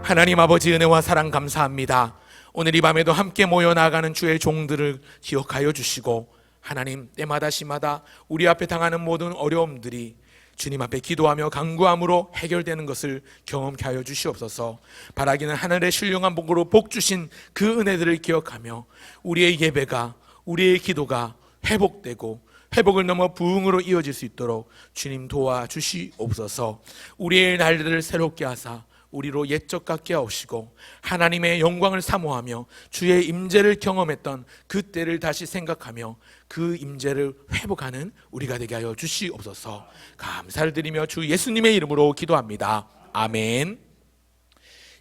하나님 아버지 은혜와 사랑 감사합니다. 오늘 이 밤에도 함께 모여 나가는 주의 종들을 기억하여 주시고 하나님 때마다 시마다 우리 앞에 당하는 모든 어려움들이 주님 앞에 기도하며 간구함으로 해결되는 것을 경험케 하여 주시옵소서. 바라기는 하늘의 신령한 복으로 복 주신 그 은혜들을 기억하며 우리의 예배가 우리의 기도가 회복되고 회복을 넘어 부흥으로 이어질 수 있도록 주님 도와주시옵소서. 우리의 날들을 새롭게 하사 우리로 옛적 같게 하시고 하나님의 영광을 사모하며 주의 임재를 경험했던 그때를 다시 생각하며 그 임재를 회복하는 우리가 되게 하여 주시옵소서. 감사를 드리며 주 예수님의 이름으로 기도합니다. 아멘.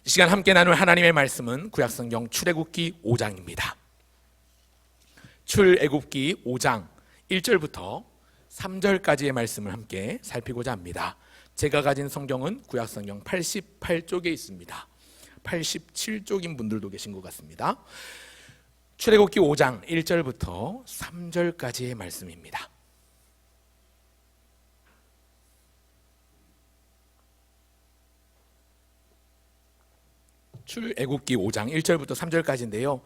이 시간 함께 나눌 하나님의 말씀은 구약성경 출애굽기 5장입니다. 출애굽기 5장 1절부터 3절까지의 말씀을 함께 살피고자 합니다. 제가 가진 성경은 구약성경 88쪽에 있습니다. 87쪽인 분들도 계신 것 같습니다. 출애굽기 5장 1절부터 3절까지의 말씀입니다. 출애굽기 5장 1절부터 3절까지인데요.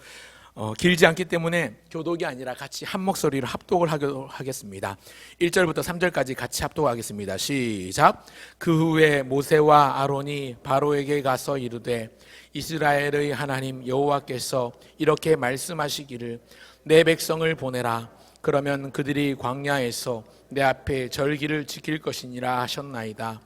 길지 않기 때문에 교독이 아니라 같이 한 목소리로 합독을 하겠습니다. 1절부터 3절까지 같이 합독하겠습니다. 시작. 그 후에 모세와 아론이 바로에게 가서 이르되 이스라엘의 하나님 여호와께서 이렇게 말씀하시기를 내 백성을 보내라. 그러면 그들이 광야에서 내 앞에 절기를 지킬 것이니라 하셨나이다.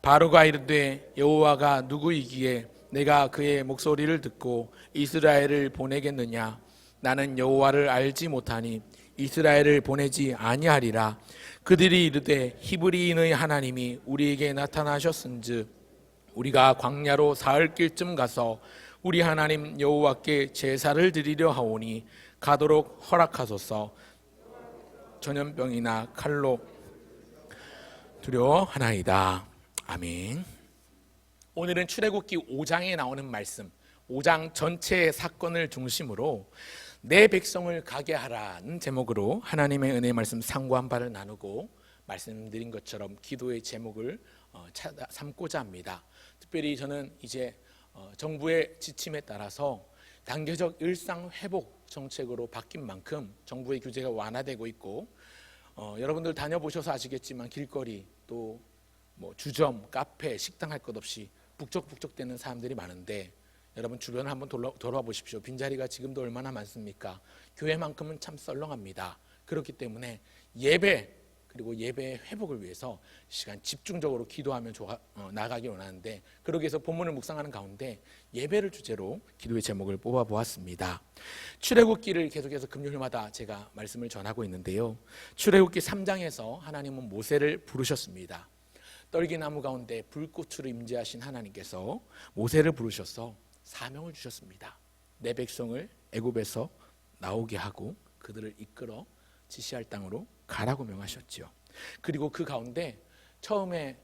바로가 이르되 여호와가 누구이기에 내가 그의 목소리를 듣고 이스라엘을 보내겠느냐? 나는 여호와를 알지 못하니 이스라엘을 보내지 아니하리라. 그들이 이르되 히브리인의 하나님이 우리에게 나타나셨은즉 우리가 광야로 사흘길쯤 가서 우리 하나님 여호와께 제사를 드리려 하오니 가도록 허락하소서. 전염병이나 칼로 두려워하나이다. 아멘. 오늘은 출애굽기 5장에 나오는 말씀, 5장 전체의 사건을 중심으로 내 백성을 가게 하라는 제목으로 하나님의 은혜의 말씀 상고한 바를 나누고 말씀드린 것처럼 기도의 제목을 삼고자 합니다. 특별히 저는 이제 정부의 지침에 따라서 단계적 일상 회복 정책으로 바뀐 만큼 정부의 규제가 완화되고 있고 여러분들 다녀보셔서 아시겠지만 길거리 또 주점, 카페, 식당 할 것 없이 북적북적대는 사람들이 많은데 여러분 주변을 한번 돌아와 보십시오. 빈자리가 지금도 얼마나 많습니까? 교회만큼은 참 썰렁합니다. 그렇기 때문에 예배 그리고 예배의 회복을 위해서 시간 집중적으로 기도하며 나가기 원하는데 그러기 위해서 본문을 묵상하는 가운데 예배를 주제로 기도의 제목을 뽑아보았습니다. 출애굽기를 계속해서 금요일마다 제가 말씀을 전하고 있는데요. 출애굽기 3장에서 하나님은 모세를 부르셨습니다. 떨기나무 가운데 불꽃으로 임재하신 하나님께서 모세를 부르셔서 사명을 주셨습니다. 내 백성을 애굽에서 나오게 하고 그들을 이끌어 지시할 땅으로 가라고 명하셨지요. 그리고 그 가운데 처음에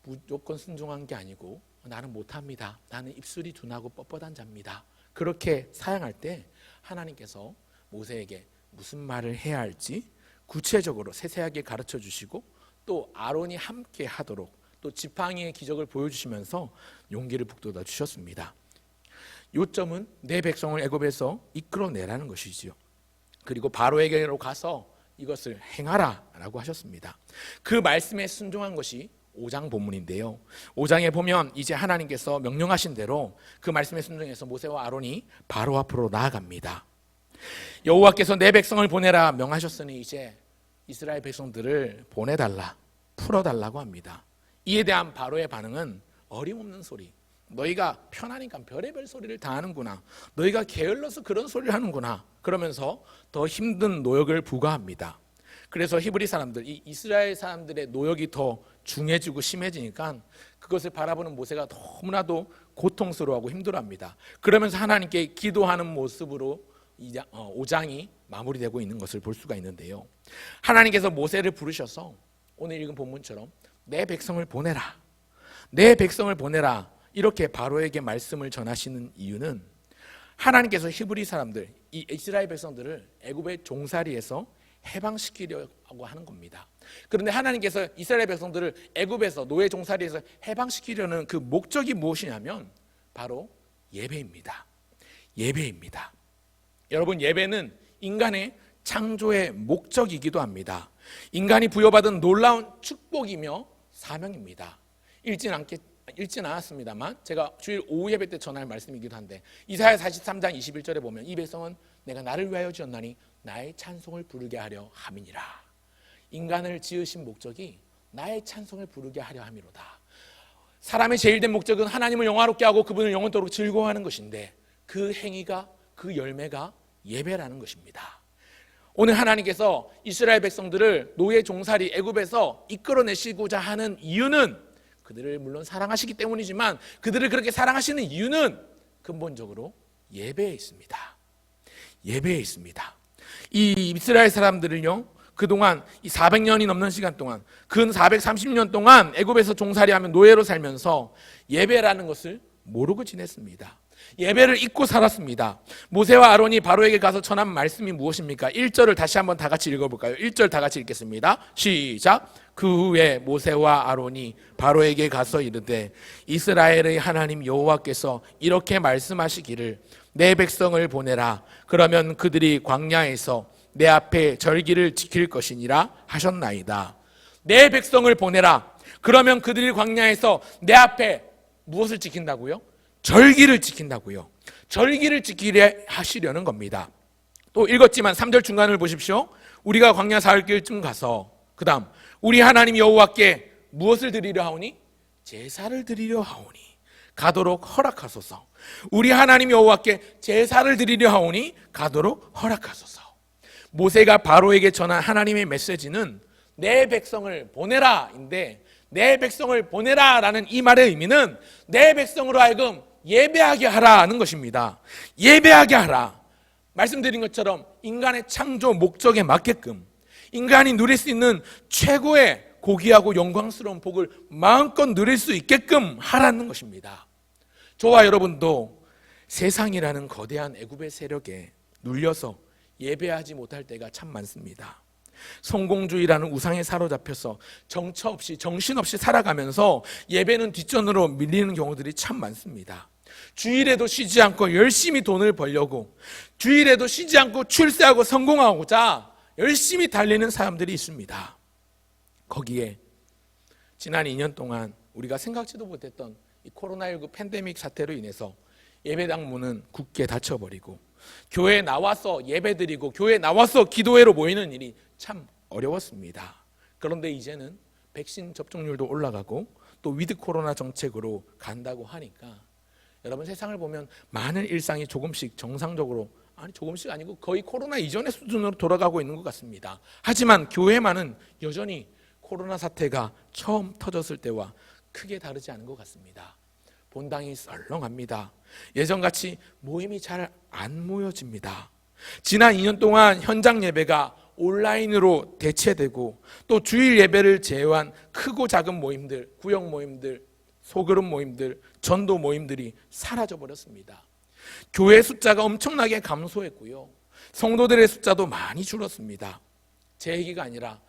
무조건 순종한 게 아니고 나는 못합니다. 나는 입술이 둔하고 뻣뻣한 자입니다. 그렇게 사양할 때 하나님께서 모세에게 무슨 말을 해야 할지 구체적으로 세세하게 가르쳐 주시고 또 아론이 함께 하도록 또 지팡이의 기적을 보여주시면서 용기를 북돋아 주셨습니다. 요점은 내 백성을 애굽에서 이끌어내라는 것이지요. 그리고 바로에게로 가서 이것을 행하라 라고 하셨습니다. 그 말씀에 순종한 것이 5장 본문인데요. 5장에 보면 이제 하나님께서 명령하신 대로 그 말씀에 순종해서 모세와 아론이 바로 앞으로 나아갑니다. 여호와께서 내 백성을 보내라 명하셨으니 이제 이스라엘 백성들을 보내달라, 풀어달라고 합니다. 이에 대한 바로의 반응은 어림없는 소리. 너희가 편하니까 별의별 소리를 다 하는구나. 너희가 게을러서 그런 소리를 하는구나. 그러면서 더 힘든 노역을 부과합니다. 그래서 히브리 사람들, 이 이스라엘 사람들의 노역이 더 중해지고 심해지니까 그것을 바라보는 모세가 너무나도 고통스러워하고 힘들어합니다. 그러면서 하나님께 기도하는 모습으로 5장이 마무리되고 있는 것을 볼 수가 있는데요. 하나님께서 모세를 부르셔서 오늘 읽은 본문처럼 내 백성을 보내라, 내 백성을 보내라 이렇게 바로에게 말씀을 전하시는 이유는 하나님께서 히브리 사람들, 이 이스라엘 백성들을 애굽의 종살이에서 해방시키려고 하는 겁니다. 그런데 하나님께서 이스라엘 백성들을 애굽에서 노예 종살이에서 해방시키려는 그 목적이 무엇이냐면 바로 예배입니다. 예배입니다. 여러분, 예배는 인간의 창조의 목적이기도 합니다. 인간이 부여받은 놀라운 축복이며 사명입니다. 읽진 않았습니다만 제가 주일 오후 예배 때 전할 말씀이기도 한데, 이사야 43장 21절에 보면 이 백성은 내가 나를 위하여 지었나니 나의 찬송을 부르게 하려 함이니라. 인간을 지으신 목적이 나의 찬송을 부르게 하려 함이로다. 사람의 제일 된 목적은 하나님을 영화롭게 하고 그분을 영원토록 즐거워하는 것인데, 그 행위가, 그 열매가 예배라는 것입니다. 오늘 하나님께서 이스라엘 백성들을 노예 종살이 애굽에서 이끌어내시고자 하는 이유는 그들을 물론 사랑하시기 때문이지만, 그들을 그렇게 사랑하시는 이유는 근본적으로 예배에 있습니다. 예배에 있습니다. 이 이스라엘 사람들은요, 그동안 이 400년이 넘는 시간 동안, 근 430년 동안 애굽에서 종살이하며 노예로 살면서 예배라는 것을 모르고 지냈습니다. 예배를 잊고 살았습니다. 모세와 아론이 바로에게 가서 전한 말씀이 무엇입니까? 1절을 다시 한번 다 같이 읽어볼까요? 1절 다 같이 읽겠습니다. 시작. 그 후에 모세와 아론이 바로에게 가서 이르되, 이스라엘의 하나님 여호와께서 이렇게 말씀하시기를 내 백성을 보내라. 그러면 그들이 광야에서 내 앞에 절기를 지킬 것이니라 하셨나이다. 내 백성을 보내라. 그러면 그들이 광야에서 내 앞에 무엇을 지킨다고요? 절기를 지킨다고요. 절기를 지키려 하시려는 겁니다. 또 읽었지만 3절 중간을 보십시오. 우리가 광야 사흘길쯤 가서 그 다음 우리 하나님 여호와께 무엇을 드리려 하오니? 제사를 드리려 하오니 가도록 허락하소서. 우리 하나님 여호와께 제사를 드리려 하오니 가도록 허락하소서. 모세가 바로에게 전한 하나님의 메시지는 내 백성을 보내라인데, 내 백성을 보내라라는 이 말의 의미는 내 백성으로 하여금 예배하게 하라는 것입니다. 예배하게 하라. 말씀드린 것처럼 인간의 창조 목적에 맞게끔 인간이 누릴 수 있는 최고의 고귀하고 영광스러운 복을 마음껏 누릴 수 있게끔 하라는 것입니다. 저와 여러분도 세상이라는 거대한 애굽의 세력에 눌려서 예배하지 못할 때가 참 많습니다. 성공주의라는 우상에 사로잡혀서 정처 없이 정신없이 살아가면서 예배는 뒷전으로 밀리는 경우들이 참 많습니다. 주일에도 쉬지 않고 열심히 돈을 벌려고, 주일에도 쉬지 않고 출세하고 성공하고자 열심히 달리는 사람들이 있습니다. 거기에 지난 2년 동안 우리가 생각지도 못했던 이 코로나19 팬데믹 사태로 인해서 예배당 문은 굳게 닫혀버리고, 교회에 나와서 예배드리고 교회에 나와서 기도회로 모이는 일이 참 어려웠습니다. 그런데 이제는 백신 접종률도 올라가고 또 위드 코로나 정책으로 간다고 하니까 여러분, 세상을 보면 많은 일상이 조금씩 정상적으로, 아니 조금씩 아니고 거의 코로나 이전의 수준으로 돌아가고 있는 것 같습니다. 하지만 교회만은 여전히 코로나 사태가 처음 터졌을 때와 크게 다르지 않은 것 같습니다. 본당이 썰렁합니다. 예전같이 모임이 잘 안 모여집니다. 지난 2년 동안 현장 예배가 온라인으로 대체되고, 또 주일 예배를 제외한 크고 작은 모임들, 구역 모임들, 소그룹 모임들, 전도 모임들이 사라져버렸습니다. 교회 숫자가 엄청나게 감소했고요, 성도들의 숫자도 많이 줄었습니다. 제 얘기가 아니라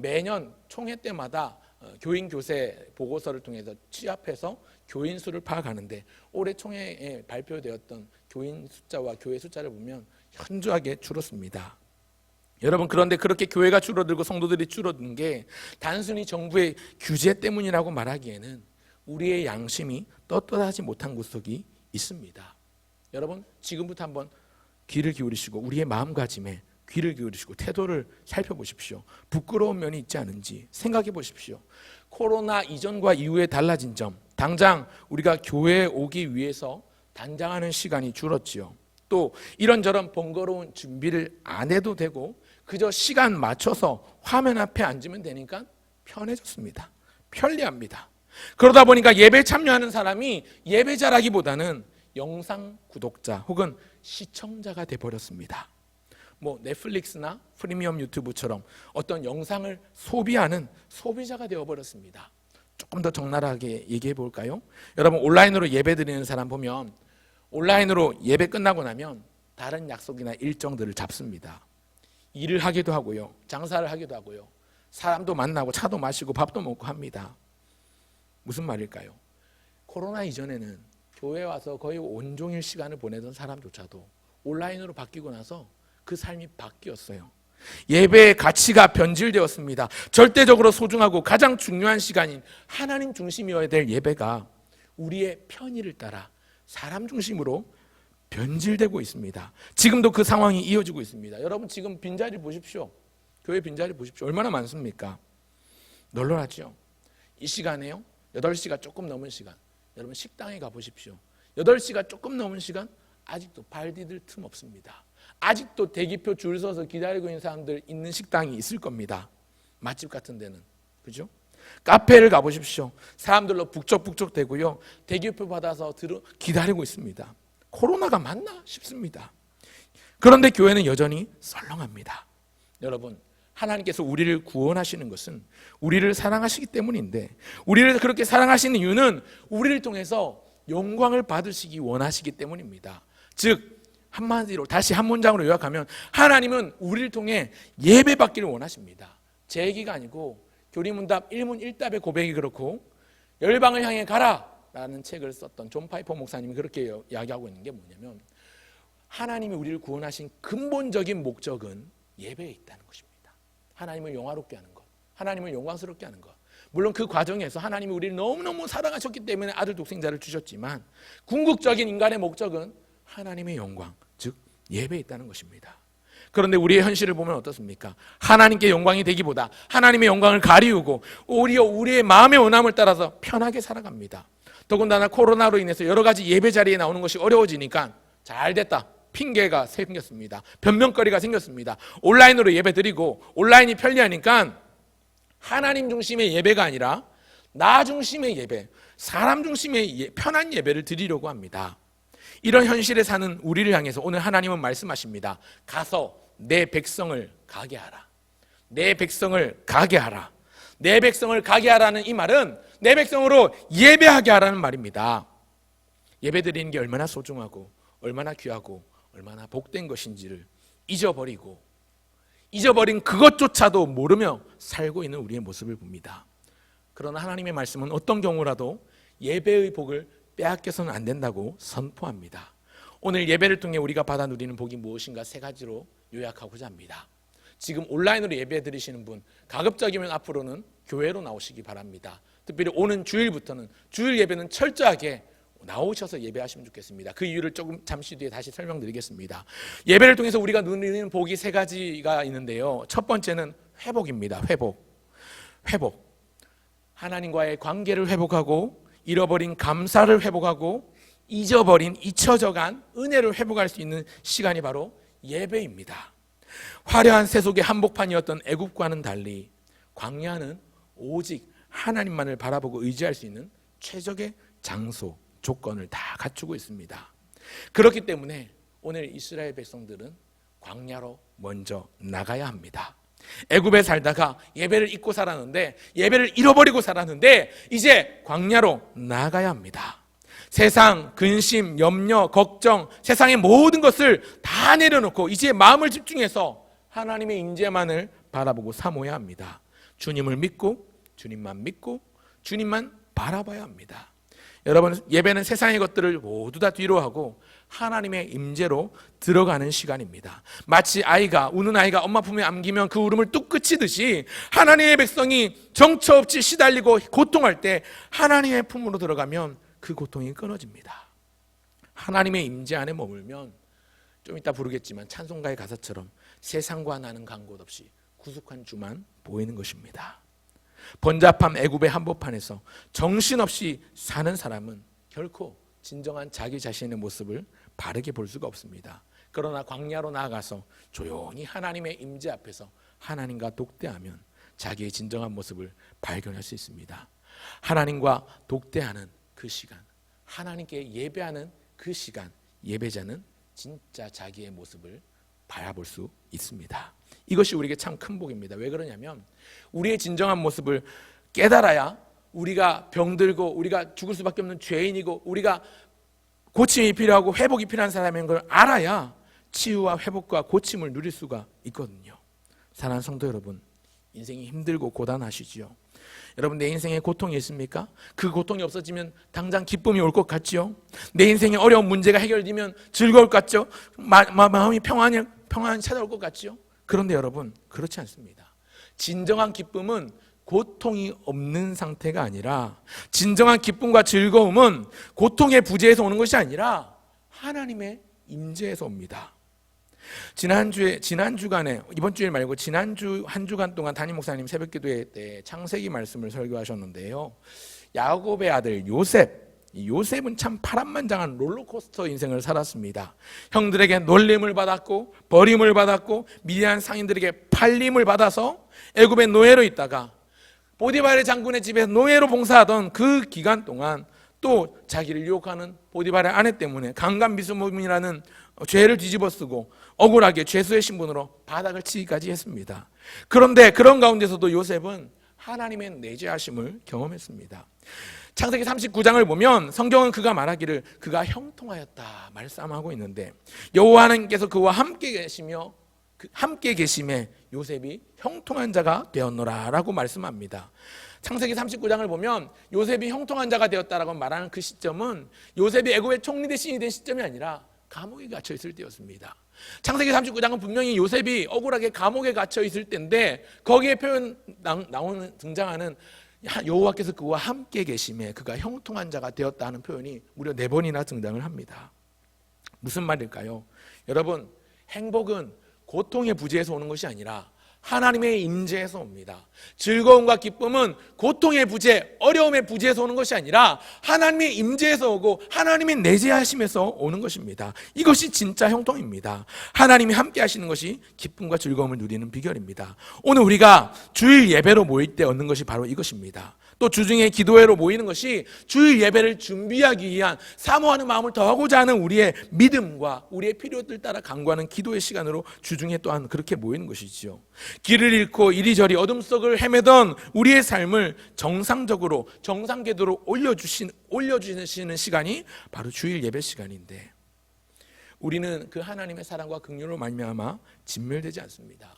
매년 총회 때마다 교인 교세 보고서를 통해서 취합해서 교인 수를 파악하는데, 올해 총회에 발표되었던 교인 숫자와 교회 숫자를 보면 현저하게 줄었습니다. 여러분, 그런데 그렇게 교회가 줄어들고 성도들이 줄어든 게 단순히 정부의 규제 때문이라고 말하기에는 우리의 양심이 떳떳하지 못한 구석이 있습니다. 여러분, 지금부터 한번 귀를 기울이시고 우리의 마음가짐에 귀를 기울이시고 태도를 살펴보십시오. 부끄러운 면이 있지 않은지 생각해 보십시오. 코로나 이전과 이후에 달라진 점, 당장 우리가 교회에 오기 위해서 단장하는 시간이 줄었지요. 또 이런저런 번거로운 준비를 안 해도 되고 그저 시간 맞춰서 화면 앞에 앉으면 되니까 편해졌습니다. 편리합니다. 그러다 보니까 예배에 참여하는 사람이 예배자라기보다는 영상 구독자 혹은 시청자가 돼버렸습니다. 뭐 넷플릭스나 프리미엄 유튜브처럼 어떤 영상을 소비하는 소비자가 되어버렸습니다. 조금 더 적나라하게 얘기해 볼까요? 여러분, 온라인으로 예배 드리는 사람 보면 온라인으로 예배 끝나고 나면 다른 약속이나 일정들을 잡습니다. 일을 하기도 하고요, 장사를 하기도 하고요, 사람도 만나고 차도 마시고 밥도 먹고 합니다. 무슨 말일까요? 코로나 이전에는 교회 와서 거의 온종일 시간을 보내던 사람조차도 온라인으로 바뀌고 나서 그 삶이 바뀌었어요. 예배의 가치가 변질되었습니다. 절대적으로 소중하고 가장 중요한 시간인 하나님 중심이어야 될 예배가 우리의 편의를 따라 사람 중심으로 변질되고 있습니다. 지금도 그 상황이 이어지고 있습니다. 여러분 지금 빈자리 보십시오. 교회 빈자리 보십시오. 얼마나 많습니까? 널널하죠. 이 시간에요. 8시가 조금 넘은 시간. 여러분 식당에 가보십시오. 8시가 조금 넘은 시간 아직도 발 디딜 틈 없습니다. 아직도 대기표 줄 서서 기다리고 있는 사람들 있는 식당이 있을 겁니다. 맛집 같은 데는. 그죠? 카페를 가보십시오. 사람들로 북적북적 되고요. 대기표 받아서 기다리고 있습니다. 코로나가 맞나 싶습니다. 그런데 교회는 여전히 썰렁합니다. 여러분 하나님께서 우리를 구원하시는 것은 우리를 사랑하시기 때문인데, 우리를 그렇게 사랑하시는 이유는 우리를 통해서 영광을 받으시기 원하시기 때문입니다. 즉 한마디로 다시 한 문장으로 요약하면 하나님은 우리를 통해 예배받기를 원하십니다. 제 얘기가 아니고 교리문답 1문 1답의 고백이 그렇고 열방을 향해 가라 라는 책을 썼던 존 파이퍼 목사님이 그렇게 이야기하고 있는 게 뭐냐면, 하나님이 우리를 구원하신 근본적인 목적은 예배에 있다는 것입니다. 하나님을 영화롭게 하는 것, 하나님을 영광스럽게 하는 것. 물론 그 과정에서 하나님이 우리를 너무너무 사랑하셨기 때문에 아들 독생자를 주셨지만 궁극적인 인간의 목적은 하나님의 영광, 즉 예배에 있다는 것입니다. 그런데 우리의 현실을 보면 어떻습니까? 하나님께 영광이 되기보다 하나님의 영광을 가리우고 오히려 우리의 마음의 원함을 따라서 편하게 살아갑니다. 더군다나 코로나로 인해서 여러 가지 예배 자리에 나오는 것이 어려워지니까 잘 됐다, 핑계가 생겼습니다. 변명거리가 생겼습니다. 온라인으로 예배 드리고 온라인이 편리하니까 하나님 중심의 예배가 아니라 나 중심의 예배, 사람 중심의 편한 예배를 드리려고 합니다. 이런 현실에 사는 우리를 향해서 오늘 하나님은 말씀하십니다. 가서 내 백성을 가게 하라. 내 백성을 가게 하라. 내 백성을 가게 하라는 이 말은 내 백성으로 예배하게 하라는 말입니다. 예배 드리는 게 얼마나 소중하고 얼마나 귀하고 얼마나 복된 것인지를 잊어버린 그것조차도 모르며 살고 있는 우리의 모습을 봅니다. 그러나 하나님의 말씀은 어떤 경우라도 예배의 복을 빼앗겨서는 안 된다고 선포합니다. 오늘 예배를 통해 우리가 받아 누리는 복이 무엇인가 3가지로 요약하고자 합니다. 지금 온라인으로 예배 드리시는 분, 가급적이면 앞으로는 교회로 나오시기 바랍니다. 특별히 오는 주일부터는 주일 예배는 철저하게 나오셔서 예배하시면 좋겠습니다. 그 이유를 조금 잠시 뒤에 다시 설명드리겠습니다. 예배를 통해서 우리가 누리는 복이 3가지가 있는데요. 첫 번째는 회복입니다. 회복. 하나님과의 관계를 회복하고 잃어버린 감사를 회복하고 잊혀져간 은혜를 회복할 수 있는 시간이 바로 예배입니다. 화려한 세속의 한복판이었던 애굽과는 달리 광야는 오직 하나님만을 바라보고 의지할 수 있는 최적의 장소, 조건을 다 갖추고 있습니다. 그렇기 때문에 오늘 이스라엘 백성들은 광야로 먼저 나가야 합니다. 애굽에 살다가 예배를 잊고 살았는데, 예배를 잃어버리고 살았는데 이제 광야로 나가야 합니다. 세상, 근심, 염려, 걱정, 세상의 모든 것을 다 내려놓고 이제 마음을 집중해서 하나님의 임재만을 바라보고 사모해야 합니다. 주님을 믿고 주님만 믿고 주님만 바라봐야 합니다. 여러분, 예배는 세상의 것들을 모두 다 뒤로 하고 하나님의 임재로 들어가는 시간입니다. 마치 우는 아이가 엄마 품에 안기면 그 울음을 뚝 그치듯이 하나님의 백성이 정처 없이 시달리고 고통할 때 하나님의 품으로 들어가면 그 고통이 끊어집니다. 하나님의 임재 안에 머물면 좀 이따 부르겠지만 찬송가의 가사처럼 세상과 나는 간 곳 없이 구속한 주만 보이는 것입니다. 번잡한 애굽의 한복판에서 정신없이 사는 사람은 결코 진정한 자기 자신의 모습을 바르게 볼 수가 없습니다. 그러나 광야로 나아가서 조용히 하나님의 임재 앞에서 하나님과 독대하면 자기의 진정한 모습을 발견할 수 있습니다. 하나님과 독대하는 그 시간, 하나님께 예배하는 그 시간, 예배자는 진짜 자기의 모습을 바라볼 수 있습니다. 이것이 우리에게 참 큰 복입니다. 왜 그러냐면 우리의 진정한 모습을 깨달아야 우리가 병들고 우리가 죽을 수밖에 없는 죄인이고 우리가 고침이 필요하고 회복이 필요한 사람인 걸 알아야 치유와 회복과 고침을 누릴 수가 있거든요. 사랑하는 성도 여러분, 인생이 힘들고 고단하시지요. 여러분, 내 인생에 고통이 있습니까? 그 고통이 없어지면 당장 기쁨이 올 것 같지요. 내 인생에 어려운 문제가 해결되면 즐거울 것 같죠. 마음이 평안히 찾아올 것 같지요. 그런데 여러분, 그렇지 않습니다. 진정한 기쁨은 고통이 없는 상태가 아니라, 진정한 기쁨과 즐거움은 고통의 부재에서 오는 것이 아니라 하나님의 임재에서 옵니다. 지난 주간에, 이번 주일 말고 지난주 한 주간 동안 담임 목사님 새벽기도회 때 창세기 말씀을 설교하셨는데요. 야곱의 아들 요셉은 참 파란만장한 롤러코스터 인생을 살았습니다. 형들에게 놀림을 받았고 버림을 받았고 미디안 상인들에게 팔림을 받아서 애굽의 노예로 있다가 보디발의 장군의 집에서 노예로 봉사하던 그 기간 동안 또 자기를 유혹하는 보디발의 아내 때문에 강간미수범이라는 죄를 뒤집어쓰고 억울하게 죄수의 신분으로 바닥을 치기까지 했습니다. 그런데 그런 가운데서도 요셉은 하나님의 내재하심을 경험했습니다. 창세기 39장을 보면 성경은 그가 말하기를 그가 형통하였다 말씀하고 있는데, 여호와 하나님께서 그와 함께 계심에 요셉이 형통한 자가 되었노라 라고 말씀합니다. 창세기 39장을 보면 요셉이 형통한 자가 되었다라고 말하는 그 시점은 요셉이 애굽의 총리 대신이 된 시점이 아니라 감옥에 갇혀 있을 때였습니다. 창세기 39장은 분명히 요셉이 억울하게 감옥에 갇혀 있을 때인데, 거기에 등장하는 여호와께서 그와 함께 계심에 그가 형통한 자가 되었다 하는 표현이 무려 4번이나 등장을 합니다. 무슨 말일까요? 여러분, 행복은 고통의 부재에서 오는 것이 아니라 하나님의 임재에서 옵니다. 즐거움과 기쁨은 고통의 부재, 어려움의 부재에서 오는 것이 아니라 하나님의 임재에서 오고 하나님의 내재하심에서 오는 것입니다. 이것이 진짜 형통입니다. 하나님이 함께 하시는 것이 기쁨과 즐거움을 누리는 비결입니다. 오늘 우리가 주일 예배로 모일 때 얻는 것이 바로 이것입니다. 또 주중에 기도회로 모이는 것이 주일 예배를 준비하기 위한 사모하는 마음을 더하고자 하는 우리의 믿음과 우리의 필요들 따라 간구하는 기도의 시간으로 주중에 또한 그렇게 모이는 것이지요. 길을 잃고 이리저리 어둠 속을 헤매던 우리의 삶을 정상적으로 정상궤도로 올려주시는 시간이 바로 주일 예배 시간인데, 우리는 그 하나님의 사랑과 긍휼로 말미암아 진멸되지 않습니다.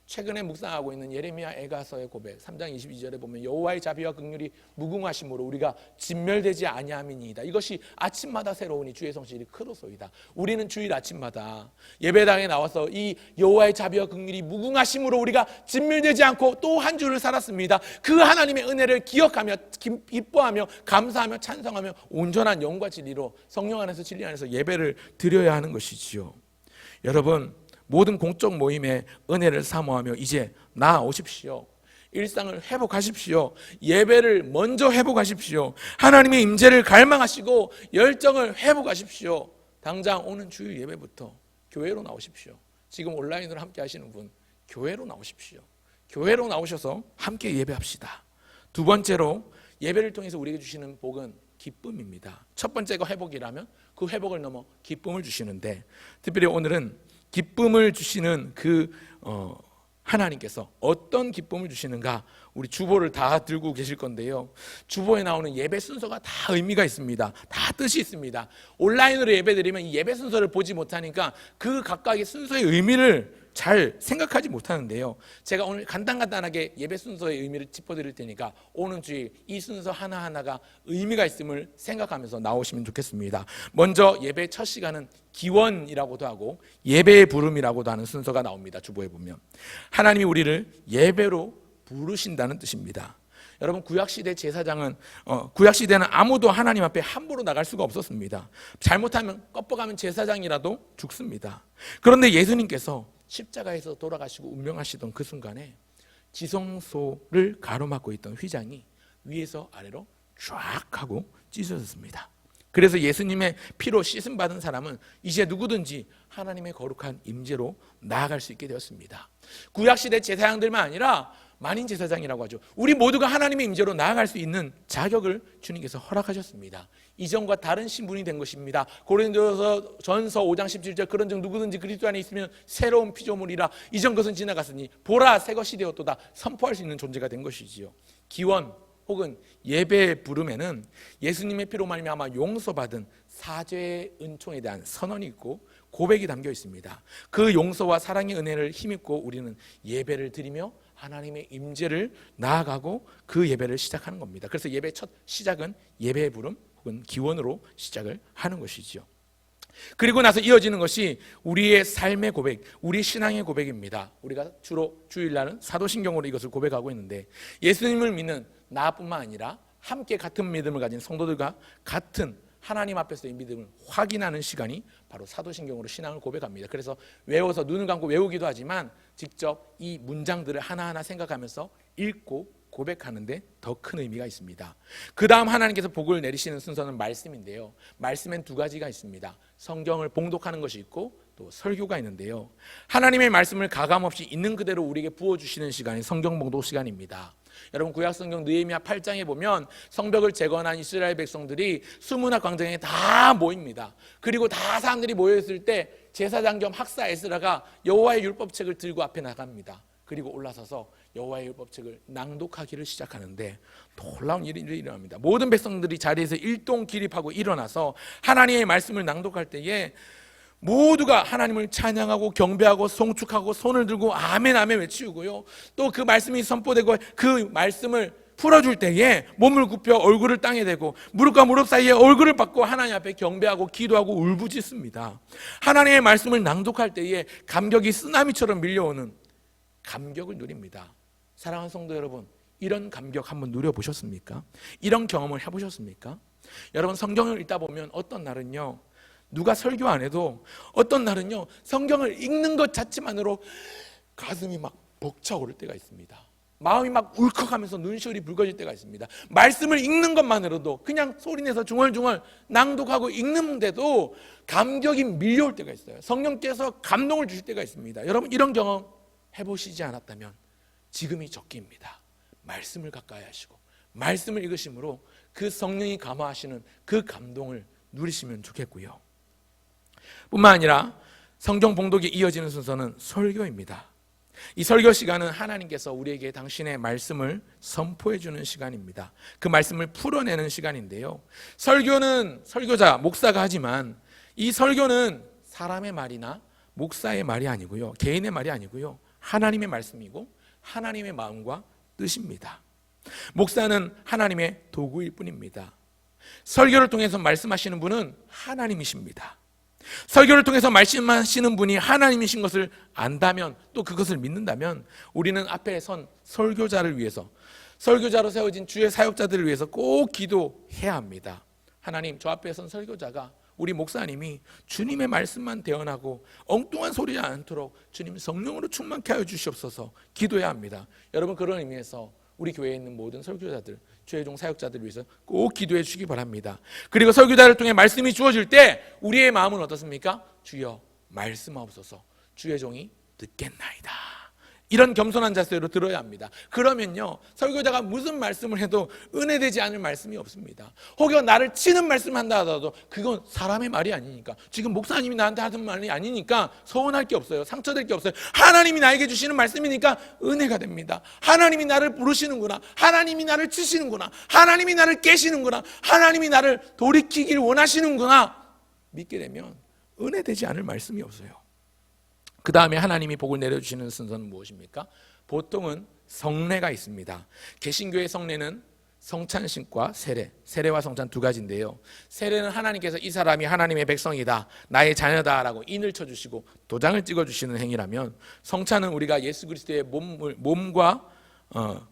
최근에 묵상하고 있는 예레미야 애가서의 고백 3장 22절에 보면 여호와의 자비와 긍휼이 무궁하심으로 우리가 진멸되지 아니함이니이다. 이것이 아침마다 새로우니 주의 성실이 크도소이다. 우리는 주일 아침마다 예배당에 나와서 이 여호와의 자비와 긍휼이 무궁하심으로 우리가 진멸되지 않고 또 한 주를 살았습니다. 그 하나님의 은혜를 기억하며 기뻐하며 감사하며 찬성하며 온전한 영과 진리로 성령 안에서 진리 안에서 예배를 드려야 하는 것이지요. 여러분, 모든 공적 모임에 은혜를 사모하며 이제 나아오십시오. 일상을 회복하십시오. 예배를 먼저 회복하십시오. 하나님의 임재를 갈망하시고 열정을 회복하십시오. 당장 오는 주일 예배부터 교회로 나오십시오. 지금 온라인으로 함께 하시는 분, 교회로 나오십시오. 교회로 나오셔서 함께 예배합시다. 두 번째로, 예배를 통해서 우리에게 주시는 복은 기쁨입니다. 첫 번째가 회복이라면 그 회복을 넘어 기쁨을 주시는데, 특별히 오늘은 기쁨을 주시는 하나님께서 어떤 기쁨을 주시는가, 우리 주보를 다 들고 계실 건데요. 주보에 나오는 예배 순서가 다 의미가 있습니다. 다 뜻이 있습니다. 온라인으로 예배 드리면 이 예배 순서를 보지 못하니까 그 각각의 순서의 의미를 잘 생각하지 못하는데요. 제가 오늘 간단하게 예배 순서의 의미를 짚어드릴 테니까 오는 주일 이 순서 하나하나가 의미가 있음을 생각하면서 나오시면 좋겠습니다. 먼저 예배 첫 시간은 기원이라고도 하고 예배의 부름이라고도 하는 순서가 나옵니다. 주보에 보면 하나님이 우리를 예배로 부르신다는 뜻입니다. 여러분, 구약시대 제사장은 구약시대는 아무도 하나님 앞에 함부로 나갈 수가 없었습니다. 잘못하면 꺾어가면 제사장이라도 죽습니다. 그런데 예수님께서 십자가에서 돌아가시고 운명하시던 그 순간에 지성소를 가로막고 있던 휘장이 위에서 아래로 쫙 하고 찢어졌습니다. 그래서 예수님의 피로 씻음 받은 사람은 이제 누구든지 하나님의 거룩한 임재로 나아갈 수 있게 되었습니다. 구약시대 제사장들만 아니라 만인 제사장이라고 하죠. 우리 모두가 하나님의 임재로 나아갈 수 있는 자격을 주님께서 허락하셨습니다. 이전과 다른 신분이 된 것입니다. 고린도서 전서 5장 17절 그런즉 누구든지 그리스도 안에 있으면 새로운 피조물이라 이전 것은 지나갔으니 보라 새 것이 되었도다 선포할 수 있는 존재가 된 것이지요. 기원 혹은 예배의 부름에는 예수님의 피로 말미암아 용서받은 사죄의 은총에 대한 선언이 있고 고백이 담겨 있습니다. 그 용서와 사랑의 은혜를 힘입고 우리는 예배를 드리며 하나님의 임재를 나아가고 그 예배를 시작하는 겁니다. 그래서 예배 첫 시작은 예배의 부름 혹은 기원으로 시작을 하는 것이지요. 그리고 나서 이어지는 것이 우리의 삶의 고백, 우리 신앙의 고백입니다. 우리가 주로 주일날은 사도신경으로 이것을 고백하고 있는데, 예수님을 믿는 나뿐만 아니라 함께 같은 믿음을 가진 성도들과 같은 하나님 앞에서 이 믿음을 확인하는 시간이 바로 사도신경으로 신앙을 고백합니다. 그래서 외워서 눈을 감고 외우기도 하지만 직접 이 문장들을 하나하나 생각하면서 읽고 고백하는데 더 큰 의미가 있습니다. 그 다음 하나님께서 복을 내리시는 순서는 말씀인데요. 말씀엔 두 가지가 있습니다. 성경을 봉독하는 것이 있고 또 설교가 있는데요. 하나님의 말씀을 가감없이 있는 그대로 우리에게 부어주시는 시간이 성경 봉독 시간입니다. 여러분, 구약성경 느헤미야 8장에 보면 성벽을 재건한 이스라엘 백성들이 수문학 광장에 다 모입니다. 그리고 다 사람들이 모여있을 때 제사장 겸 학사 에스라가 여호와의 율법책을 들고 앞에 나갑니다. 그리고 올라서서 여호와의 율법책을 낭독하기를 시작하는데 놀라운 일이 일어납니다. 모든 백성들이 자리에서 일동기립하고 일어나서 하나님의 말씀을 낭독할 때에 모두가 하나님을 찬양하고 경배하고 송축하고 손을 들고 아멘 아멘 외치고요. 또 그 말씀이 선포되고 그 말씀을 풀어줄 때에 몸을 굽혀 얼굴을 땅에 대고 무릎과 무릎 사이에 얼굴을 받고 하나님 앞에 경배하고 기도하고 울부짖습니다. 하나님의 말씀을 낭독할 때에 감격이 쓰나미처럼 밀려오는 감격을 누립니다. 사랑하는 성도 여러분, 이런 감격 한번 누려보셨습니까? 이런 경험을 해보셨습니까? 여러분, 성경을 읽다 보면 어떤 날은요, 누가 설교 안 해도 어떤 날은요, 성경을 읽는 것 자체만으로 가슴이 막 벅차오를 때가 있습니다. 마음이 막 울컥하면서 눈시울이 붉어질 때가 있습니다. 말씀을 읽는 것만으로도 그냥 소리내서 중얼중얼 낭독하고 읽는데도 감격이 밀려올 때가 있어요. 성령께서 감동을 주실 때가 있습니다. 여러분, 이런 경험 해보시지 않았다면 지금이 적기입니다. 말씀을 가까이 하시고 말씀을 읽으심으로 그 성령이 감화하시는 그 감동을 누리시면 좋겠고요. 뿐만 아니라 성경 봉독에 이어지는 순서는 설교입니다. 이 설교 시간은 하나님께서 우리에게 당신의 말씀을 선포해 주는 시간입니다. 그 말씀을 풀어내는 시간인데요. 설교는 설교자, 목사가 하지만 이 설교는 사람의 말이나 목사의 말이 아니고요, 개인의 말이 아니고요, 하나님의 말씀이고 하나님의 마음과 뜻입니다. 목사는 하나님의 도구일 뿐입니다. 설교를 통해서 말씀하시는 분은 하나님이십니다. 설교를 통해서 말씀하시는 분이 하나님이신 것을 안다면, 또 그것을 믿는다면 우리는 앞에 선 설교자를 위해서, 설교자로 세워진 주의 사역자들을 위해서 꼭 기도해야 합니다. 하나님, 저 앞에 선 설교자가, 우리 목사님이 주님의 말씀만 대언하고 엉뚱한 소리 않도록 주님 성령으로 충만케 하여 주시옵소서 기도해야 합니다. 여러분, 그런 의미에서 우리 교회에 있는 모든 설교자들, 주의 종 사역자들을 위해서 꼭 기도해 주시기 바랍니다. 그리고 설교자를 통해 말씀이 주어질 때 우리의 마음은 어떻습니까? 주여 말씀하옵소서, 주의 종이 듣겠나이다. 이런 겸손한 자세로 들어야 합니다. 그러면요, 설교자가 무슨 말씀을 해도 은혜되지 않을 말씀이 없습니다. 혹여 나를 치는 말씀을 한다 하더라도 그건 사람의 말이 아니니까, 지금 목사님이 나한테 하는 말이 아니니까 서운할 게 없어요. 상처될 게 없어요. 하나님이 나에게 주시는 말씀이니까 은혜가 됩니다. 하나님이 나를 부르시는구나, 하나님이 나를 치시는구나, 하나님이 나를 깨시는구나, 하나님이 나를 돌이키길 원하시는구나 믿게 되면 은혜되지 않을 말씀이 없어요. 그 다음에 하나님이 복을 내려주시는 순서는 무엇입니까? 보통은 성례가 있습니다. 개신교의 성례는 성찬식과 세례, 세례와 성찬 두 가지인데요. 세례는 하나님께서 이 사람이 하나님의 백성이다, 나의 자녀다라고 인을 쳐주시고 도장을 찍어주시는 행위라면, 성찬은 우리가 예수 그리스도의 몸과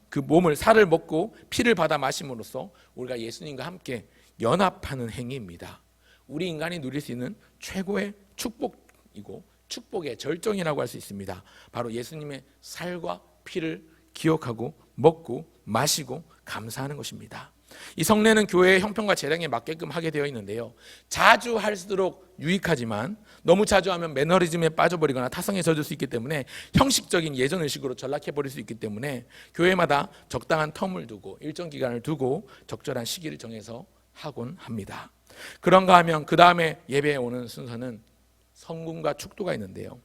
그 몸을, 살을 먹고 피를 받아 마심으로써 우리가 예수님과 함께 연합하는 행위입니다. 우리 인간이 누릴 수 있는 최고의 축복이고 축복의 절정이라고 할 수 있습니다. 바로 예수님의 살과 피를 기억하고 먹고 마시고 감사하는 것입니다. 이 성례는 교회의 형편과 재량에 맞게끔 하게 되어 있는데요, 자주 할수록 유익하지만 너무 자주 하면 매너리즘에 빠져버리거나 타성에 젖을 수 있기 때문에 형식적인 예전의식으로 전락해버릴 수 있기 때문에 교회마다 적당한 텀을 두고 일정 기간을 두고 적절한 시기를 정해서 하곤 합니다. 그런가 하면 그 다음에 예배에 오는 순서는 성금과 축도가 있는데요,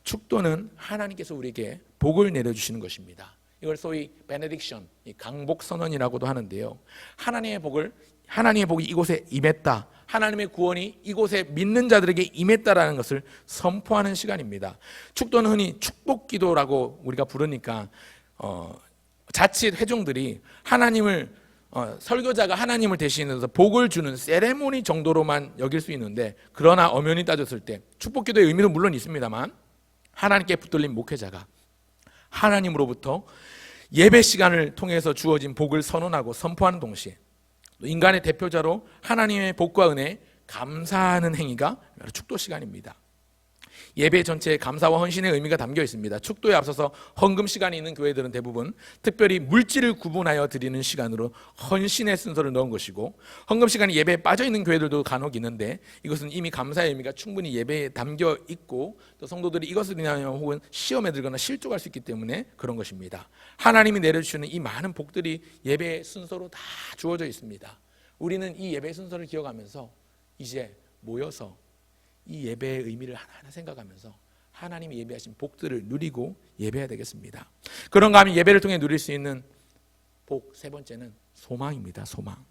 축도는 하나님께서 우리에게 복을 내려주시는 것입니다. 이걸 소위 베네딕션, 강복 선언이라고도 하는데요, 하나님의 복이 이곳에 임했다, 하나님의 구원이 이곳에 믿는 자들에게 임했다라는 것을 선포하는 시간입니다. 축도는 흔히 축복기도라고 우리가 부르니까 자칫 회중들이 하나님을 설교자가 하나님을 대신해서 복을 주는 세레모니 정도로만 여길 수 있는데, 그러나 엄연히 따졌을 때 축복기도의 의미도 물론 있습니다만 하나님께 붙들린 목회자가 하나님으로부터 예배 시간을 통해서 주어진 복을 선언하고 선포하는 동시에 인간의 대표자로 하나님의 복과 은혜에 감사하는 행위가 바로 축도 시간입니다. 예배 전체에 감사와 헌신의 의미가 담겨 있습니다. 축도에 앞서서 헌금 시간이 있는 교회들은 대부분 특별히 물질을 구분하여 드리는 시간으로 헌신의 순서를 넣은 것이고, 헌금 시간이 예배에 빠져 있는 교회들도 간혹 있는데 이것은 이미 감사의 의미가 충분히 예배에 담겨 있고, 또 성도들이 이것을 인하여 혹은 시험에 들거나 실족할 수 있기 때문에 그런 것입니다. 하나님이 내려주시는 이 많은 복들이 예배의 순서로 다 주어져 있습니다. 우리는 이 예배의 순서를 기억하면서 이제 모여서 이 예배의 의미를 하나하나 생각하면서 하나님이 예배하신 복들을 누리고 예배해야 되겠습니다. 그런가 하면 예배를 통해 누릴 수 있는 복 세 번째는 소망입니다. 소망.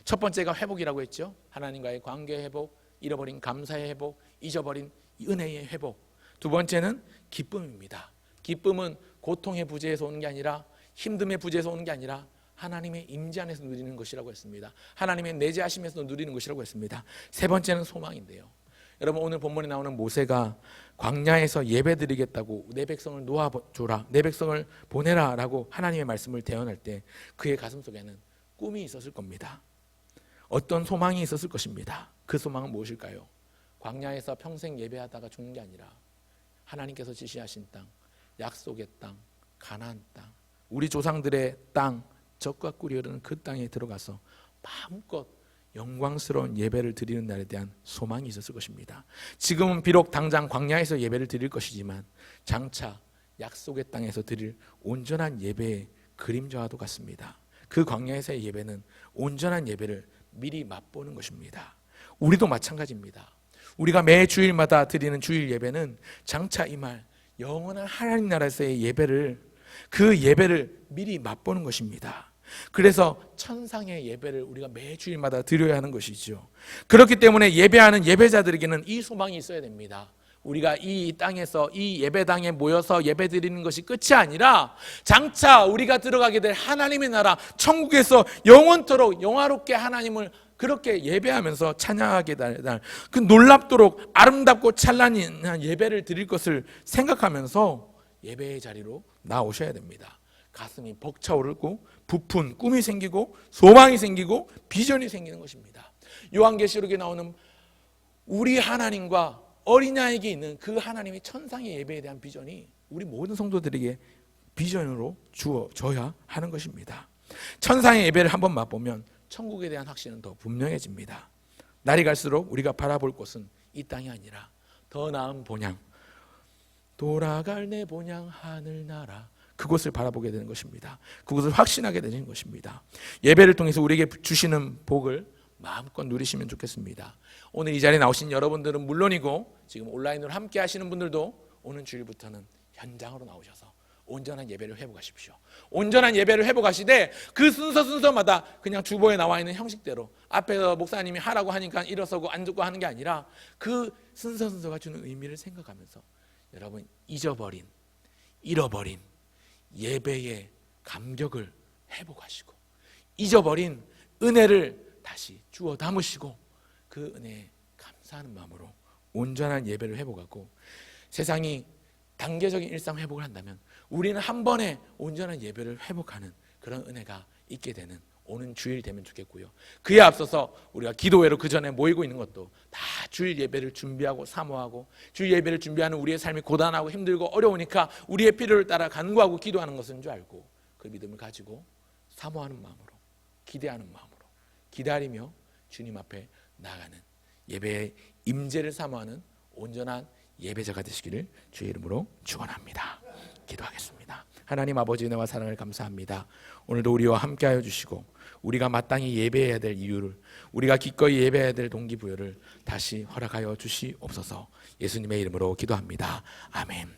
첫 번째가 회복이라고 했죠. 하나님과의 관계 회복, 잃어버린 감사의 회복, 잊어버린 은혜의 회복. 두 번째는 기쁨입니다. 기쁨은 고통의 부재에서 오는 게 아니라, 힘듦의 부재에서 오는 게 아니라 하나님의 임재 안에서 누리는 것이라고 했습니다. 하나님의 내재하심에서 누리는 것이라고 했습니다. 세 번째는 소망인데요, 여러분, 오늘 본문에 나오는 모세가 광야에서 예배드리겠다고 내 백성을 놓아줘라, 내 백성을 보내라 라고 하나님의 말씀을 대언할 때 그의 가슴 속에는 꿈이 있었을 겁니다. 어떤 소망이 있었을 것입니다. 그 소망은 무엇일까요? 광야에서 평생 예배하다가 죽는 게 아니라 하나님께서 지시하신 땅, 약속의 땅, 가나안 땅, 우리 조상들의 땅, 젖과 꿀이 흐르는 그 땅에 들어가서 마음껏 영광스러운 예배를 드리는 날에 대한 소망이 있었을 것입니다. 지금은 비록 당장 광야에서 예배를 드릴 것이지만 장차 약속의 땅에서 드릴 온전한 예배의 그림자와도 같습니다. 그 광야에서의 예배는 온전한 예배를 미리 맛보는 것입니다. 우리도 마찬가지입니다. 우리가 매 주일마다 드리는 주일 예배는 장차 임할 영원한 하나님 나라에서의 예배를, 그 예배를 미리 맛보는 것입니다. 그래서 천상의 예배를 우리가 매 주일마다 드려야 하는 것이죠. 그렇기 때문에 예배하는 예배자들에게는 이 소망이 있어야 됩니다. 우리가 이 땅에서 이 예배당에 모여서 예배 드리는 것이 끝이 아니라 장차 우리가 들어가게 될 하나님의 나라 천국에서 영원토록 영화롭게 하나님을 그렇게 예배하면서 찬양하게 될 날, 그 놀랍도록 아름답고 찬란한 예배를 드릴 것을 생각하면서 예배의 자리로 나오셔야 됩니다. 가슴이 벅차오르고 부푼 꿈이 생기고 소망이 생기고 비전이 생기는 것입니다. 요한계시록에 나오는 우리 하나님과 어린양에게 있는 그 하나님의 천상의 예배에 대한 비전이 우리 모든 성도들에게 비전으로 주어져야 하는 것입니다. 천상의 예배를 한번 맛보면 천국에 대한 확신은 더 분명해집니다. 날이 갈수록 우리가 바라볼 곳은 이 땅이 아니라 더 나은 본향, 돌아갈 내 본향 하늘나라, 그곳을 바라보게 되는 것입니다. 그곳을 확신하게 되는 것입니다. 예배를 통해서 우리에게 주시는 복을 마음껏 누리시면 좋겠습니다. 오늘 이 자리에 나오신 여러분들은 물론이고 지금 온라인으로 함께 하시는 분들도 오는 주일부터는 현장으로 나오셔서 온전한 예배를 회복하십시오. 온전한 예배를 회복하시되 그 순서마다 그냥 주보에 나와 있는 형식대로 앞에서 목사님이 하라고 하니까 일어서고 앉고 하는 게 아니라 그 순서가 주는 의미를 생각하면서 여러분 잃어버린 예배의 감격을 회복하시고 잊어버린 은혜를 다시 주워 담으시고 그 은혜에 감사하는 마음으로 온전한 예배를 회복하고, 세상이 단계적인 일상 회복을 한다면 우리는 한 번에 온전한 예배를 회복하는 그런 은혜가 있게 되는 오는 주일 되면 좋겠고요. 그에 앞서서 우리가 기도회로 그 전에 모이고 있는 것도 다 주일 예배를 준비하고 사모하고, 주일 예배를 준비하는 우리의 삶이 고단하고 힘들고 어려우니까 우리의 필요를 따라 간구하고 기도하는 것인 줄 알고 그 믿음을 가지고 사모하는 마음으로, 기대하는 마음으로 기다리며 주님 앞에 나아가는 예배의 임재를 사모하는 온전한 예배자가 되시기를 주의 이름으로 축원합니다. 기도하겠습니다. 하나님 아버지, 은혜와 사랑을 감사합니다. 오늘도 우리와 함께하여 주시고 우리가 마땅히 예배해야 될 이유를, 우리가 기꺼이 예배해야 될 동기부여를 다시 허락하여 주시옵소서. 예수님의 이름으로 기도합니다. 아멘.